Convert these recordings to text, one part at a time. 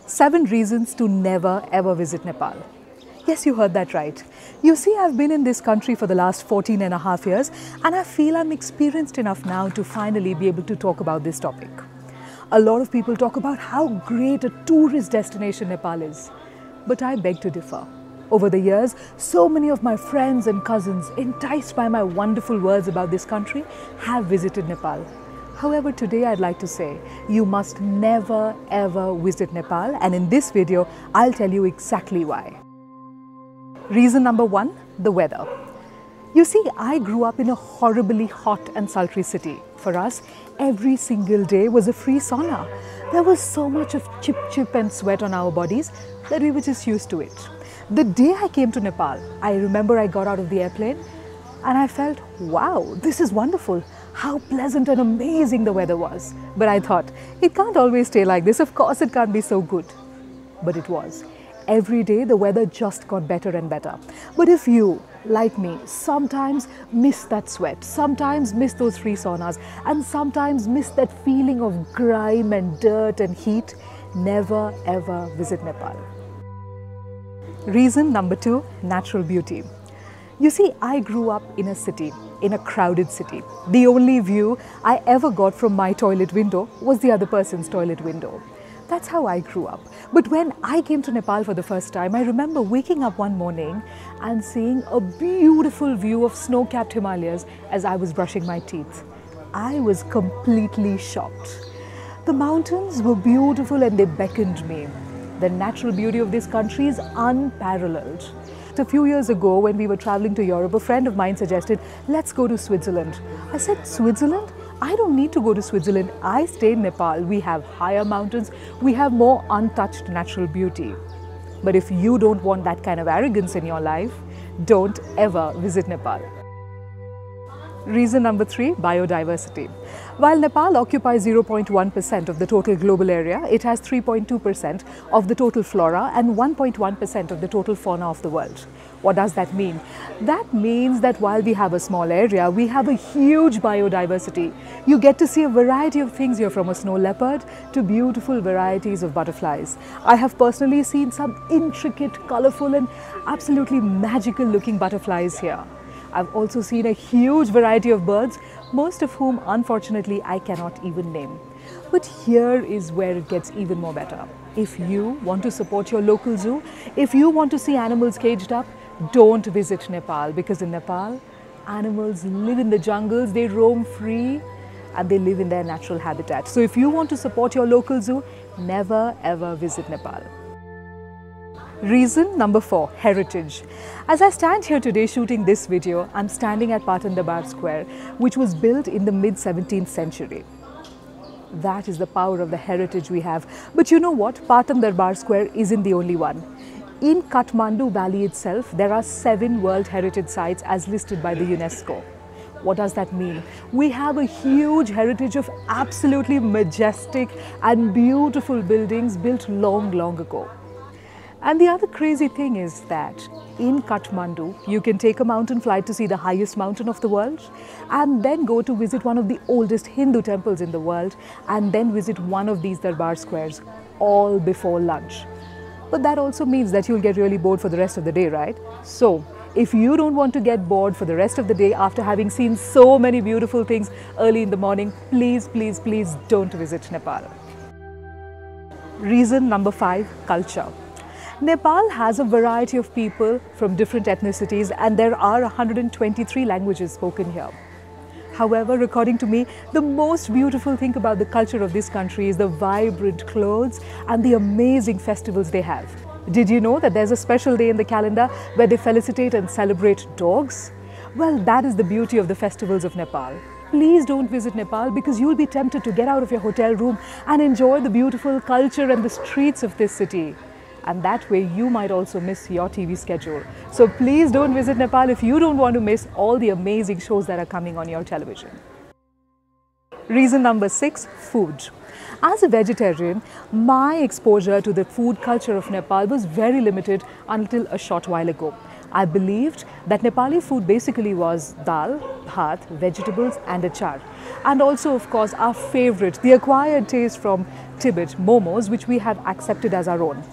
7 reasons to never ever visit Nepal. Yes, you heard that right. You see, I've been in this country for the last 14 and a half years and I feel I'm experienced enough now to finally be able to talk about this topic. A lot of people talk about how great a tourist destination Nepal is. But I beg to differ. Over the years, so many of my friends and cousins, enticed by my wonderful words about this country, have visited Nepal. However, today I'd like to say, you must never ever visit Nepal, and in this video, I'll tell you exactly why. Reason number 1, the weather. You see, I grew up in a horribly hot and sultry city. For us, every single day was a free sauna. There was so much of chip and sweat on our bodies that we were just used to it. The day I came to Nepal, I remember I got out of the airplane and I felt, wow, this is wonderful. How pleasant and amazing the weather was. But I thought, it can't always stay like this. Of course, it can't be so good. But it was. Every day, the weather just got better and better. But if you, like me, sometimes miss that sweat, sometimes miss those free saunas, and sometimes miss that feeling of grime and dirt and heat, never ever visit Nepal. Reason number 2, natural beauty. You see, I grew up in a city, in a crowded city. The only view I ever got from my toilet window was the other person's toilet window. That's how I grew up. But when I came to Nepal for the first time, I remember waking up one morning and seeing a beautiful view of snow-capped Himalayas as I was brushing my teeth. I was completely shocked. The mountains were beautiful and they beckoned me. The natural beauty of this country is unparalleled. A few years ago, when we were traveling to Europe, a friend of mine suggested, let's go to Switzerland. I said, Switzerland? I don't need to go to Switzerland. I stay in Nepal. We have higher mountains. We have more untouched natural beauty. But if you don't want that kind of arrogance in your life, don't ever visit Nepal. Reason number 3, biodiversity. While Nepal occupies 0.1% of the total global area, it has 3.2% of the total flora and 1.1% of the total fauna of the world. What does that mean? That means that while we have a small area, we have a huge biodiversity. You get to see a variety of things here, from a snow leopard to beautiful varieties of butterflies. I have personally seen some intricate, colorful and absolutely magical looking butterflies here. I've also seen a huge variety of birds, most of whom, unfortunately, I cannot even name. But here is where it gets even more better. If you want to support your local zoo, if you want to see animals caged up, don't visit Nepal, because in Nepal, animals live in the jungles, they roam free and they live in their natural habitat. So if you want to support your local zoo, never ever visit Nepal. Reason number 4, heritage. As I stand here today shooting this video, I'm standing at Patan Darbar Square, which was built in the mid-17th century. That is the power of the heritage we have. But you know what? Patan Darbar Square isn't the only one. In Kathmandu Valley itself, there are 7 World Heritage Sites as listed by the UNESCO. What does that mean? We have a huge heritage of absolutely majestic and beautiful buildings built long ago. And the other crazy thing is that in Kathmandu, you can take a mountain flight to see the highest mountain of the world and then go to visit one of the oldest Hindu temples in the world and then visit one of these Darbar squares, all before lunch. But that also means that you'll get really bored for the rest of the day, right? So, if you don't want to get bored for the rest of the day after having seen so many beautiful things early in the morning, please don't visit Nepal. Reason number 5, culture. Nepal has a variety of people from different ethnicities and there are 123 languages spoken here. However, according to me, the most beautiful thing about the culture of this country is the vibrant clothes and the amazing festivals they have. Did you know that there's a special day in the calendar where they felicitate and celebrate dogs? Well, that is the beauty of the festivals of Nepal. Please don't visit Nepal because you'll be tempted to get out of your hotel room and enjoy the beautiful culture and the streets of this city. And that way you might also miss your TV schedule. So please don't visit Nepal if you don't want to miss all the amazing shows that are coming on your television. Reason number 6, food. As a vegetarian, my exposure to the food culture of Nepal was very limited until a short while ago. I believed that Nepali food basically was dal, bhat, vegetables and achar. And also, of course, our favorite, the acquired taste from Tibet, momos, which we have accepted as our own.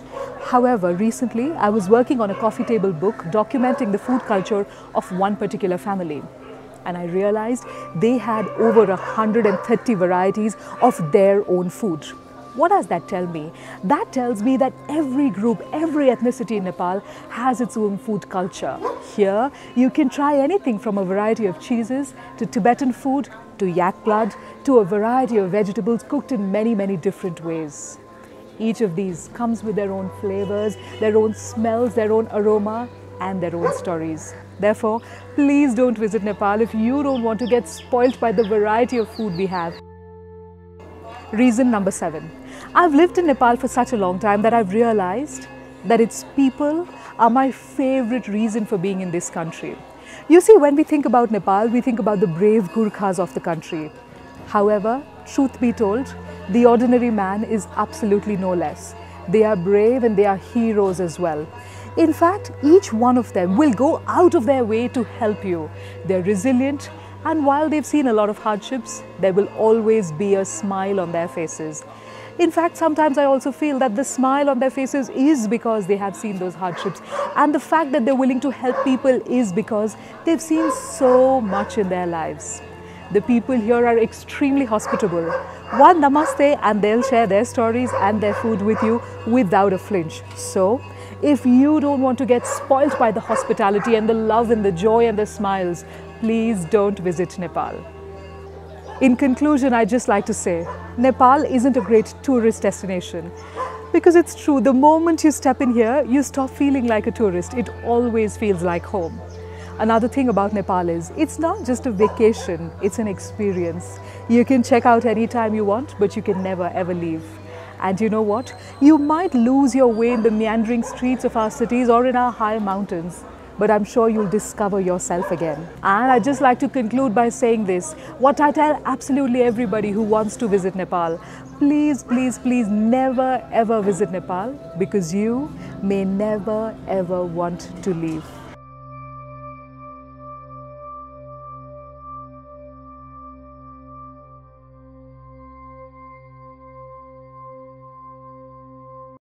However, recently I was working on a coffee table book documenting the food culture of one particular family. And I realized they had over 130 varieties of their own food. What does that tell me? That tells me that every group, every ethnicity in Nepal has its own food culture. Here, you can try anything from a variety of cheeses to Tibetan food to yak blood to a variety of vegetables cooked in many, many different ways. Each of these comes with their own flavors, their own smells, their own aroma and their own stories. Therefore, please don't visit Nepal if you don't want to get spoilt by the variety of food we have. Reason number 7. I've lived in Nepal for such a long time that I've realized that its people are my favorite reason for being in this country. You see, when we think about Nepal, we think about the brave Gurkhas of the country. However, truth be told, the ordinary man is absolutely no less. They are brave and they are heroes as well. In fact, each one of them will go out of their way to help you. They're resilient, and while they've seen a lot of hardships, there will always be a smile on their faces. In fact, sometimes I also feel that the smile on their faces is because they have seen those hardships. And the fact that they're willing to help people is because they've seen so much in their lives. The people here are extremely hospitable. One namaste and they'll share their stories and their food with you without a flinch. So, if you don't want to get spoilt by the hospitality and the love and the joy and the smiles, please don't visit Nepal. In conclusion, I'd just like to say, Nepal isn't a great tourist destination. Because it's true, the moment you step in here, you stop feeling like a tourist. It always feels like home. Another thing about Nepal is, it's not just a vacation, it's an experience. You can check out anytime you want, but you can never ever leave. And you know what? You might lose your way in the meandering streets of our cities or in our high mountains, but I'm sure you'll discover yourself again. And I'd just like to conclude by saying this, what I tell absolutely everybody who wants to visit Nepal: please, please, please never ever visit Nepal, because you may never ever want to leave.